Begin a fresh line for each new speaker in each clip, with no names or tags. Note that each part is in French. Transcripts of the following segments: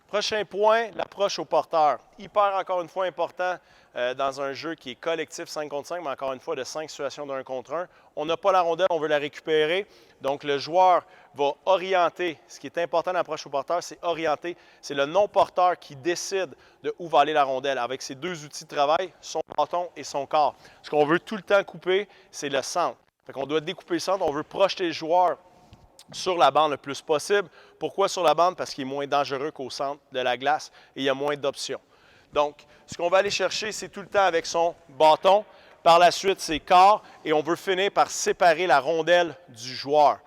Prochain point, l'approche au porteur. Hyper, encore une fois, important dans un jeu qui est collectif 5 contre 5, mais encore une fois, de 5 situations de 1 contre 1. On n'a pas la rondelle, on veut la récupérer. Donc, le joueur va orienter. Ce qui est important dans l'approche au porteur, c'est orienter. C'est le non-porteur qui décide de où va aller la rondelle avec ses deux outils de travail, son bâton et son corps. Ce qu'on veut tout le temps couper, c'est le centre. Fait qu'on doit découper le centre, on veut projeter le joueur sur la bande le plus possible. Pourquoi sur la bande? Parce qu'il est moins dangereux qu'au centre de la glace et il y a moins d'options. Donc, ce qu'on va aller chercher, c'est tout le temps avec son bâton. Par la suite, c'est corps et on veut finir par séparer la rondelle du joueur.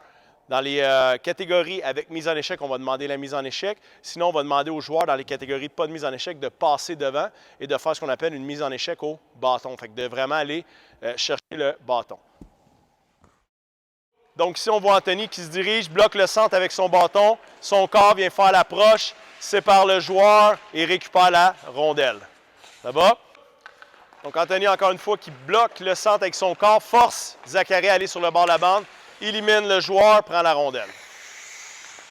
Dans les catégories avec mise en échec, on va demander la mise en échec. Sinon, on va demander aux joueurs dans les catégories de pas de mise en échec de passer devant et de faire ce qu'on appelle une mise en échec au bâton. Fait que de vraiment aller chercher le bâton. Donc ici, on voit Anthony qui se dirige, bloque le centre avec son bâton. Son corps vient faire l'approche, sépare le joueur et récupère la rondelle. Ça va? Donc Anthony, encore une fois, qui bloque le centre avec son corps, force Zachary à aller sur le bord de la bande, élimine le joueur, prend la rondelle.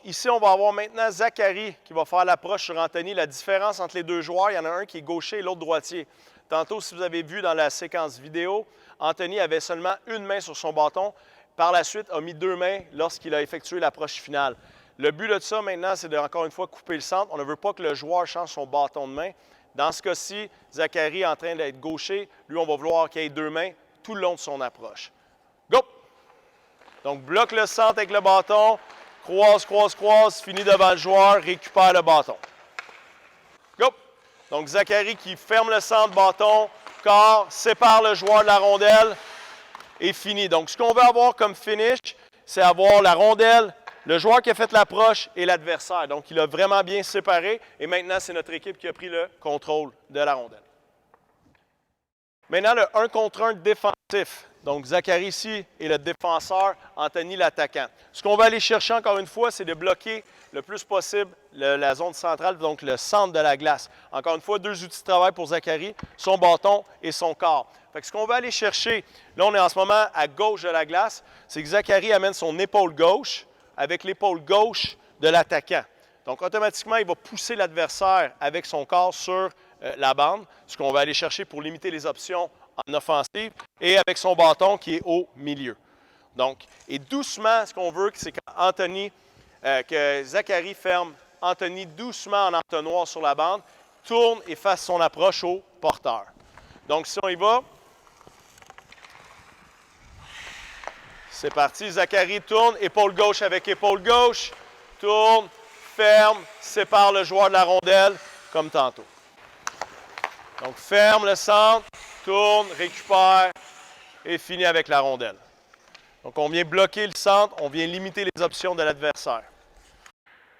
Ici, on va avoir maintenant Zachary qui va faire l'approche sur Anthony. La différence entre les deux joueurs, il y en a un qui est gaucher et l'autre droitier. Tantôt, si vous avez vu dans la séquence vidéo, Anthony avait seulement une main sur son bâton. Par la suite, a mis deux mains lorsqu'il a effectué l'approche finale. Le but de ça maintenant, c'est de, encore une fois, couper le centre. On ne veut pas que le joueur change son bâton de main. Dans ce cas-ci, Zachary est en train d'être gaucher. Lui, on va vouloir qu'il ait deux mains tout le long de son approche. Go! Donc, bloque le centre avec le bâton. Croise, croise, croise. Finit devant le joueur. Récupère le bâton. Go! Donc, Zachary qui ferme le centre, bâton, corps, sépare le joueur de la rondelle. Et fini. Donc, ce qu'on veut avoir comme finish, c'est avoir la rondelle, le joueur qui a fait l'approche et l'adversaire. Donc, il a vraiment bien séparé. Et maintenant, c'est notre équipe qui a pris le contrôle de la rondelle. Maintenant, le 1 contre 1 défensif. Donc, Zachary ici est le défenseur, Anthony l'attaquant. Ce qu'on va aller chercher, encore une fois, c'est de bloquer le plus possible la zone centrale, donc le centre de la glace. Encore une fois, deux outils de travail pour Zachary, son bâton et son corps. Fait que ce qu'on va aller chercher, là on est en ce moment à gauche de la glace, c'est que Zachary amène son épaule gauche avec l'épaule gauche de l'attaquant. Donc automatiquement, il va pousser l'adversaire avec son corps sur la bande, ce qu'on va aller chercher pour limiter les options en offensive, et avec son bâton qui est au milieu. Donc, et doucement, ce qu'on veut, c'est que Zachary ferme Anthony doucement en entonnoir sur la bande, tourne et fasse son approche au porteur. Donc, si on y va, c'est parti. Zachary tourne, épaule gauche avec épaule gauche, tourne, ferme, sépare le joueur de la rondelle, comme tantôt. Donc, ferme le centre, tourne, récupère et finit avec la rondelle. Donc, on vient bloquer le centre, on vient limiter les options de l'adversaire.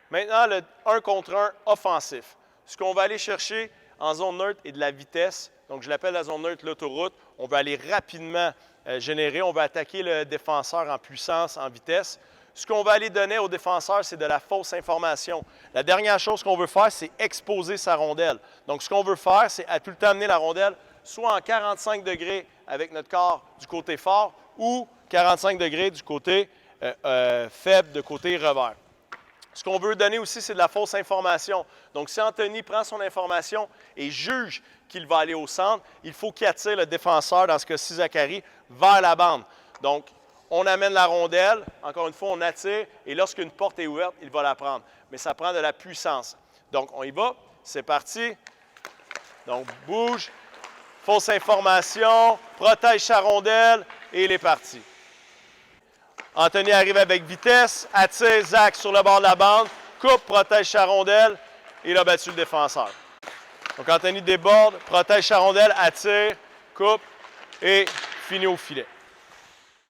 Maintenant, le 1 contre 1 offensif. Ce qu'on va aller chercher en zone neutre est de la vitesse. Donc, je l'appelle la zone neutre l'autoroute. On va aller rapidement générer. On va attaquer le défenseur en puissance, en vitesse. Ce qu'on va aller donner au défenseur, c'est de la fausse information. La dernière chose qu'on veut faire, c'est exposer sa rondelle. Donc, ce qu'on veut faire, c'est à tout le temps amener la rondelle soit en 45 degrés avec notre corps du côté fort ou 45 degrés du côté faible, de côté revers. Ce qu'on veut donner aussi, c'est de la fausse information. Donc, si Anthony prend son information et juge qu'il va aller au centre, il faut qu'il attire le défenseur, dans ce cas-ci Zachary, vers la bande. Donc, on amène la rondelle, encore une fois, on attire, et lorsqu'une porte est ouverte, il va la prendre. Mais ça prend de la puissance. Donc, on y va, c'est parti. Donc, bouge, fausse information, protège sa rondelle, et il est parti. Anthony arrive avec vitesse, attire Zach sur le bord de la bande, coupe, protège sa rondelle, et il a battu le défenseur. Donc, Anthony déborde, protège sa rondelle, attire, coupe, et finit au filet.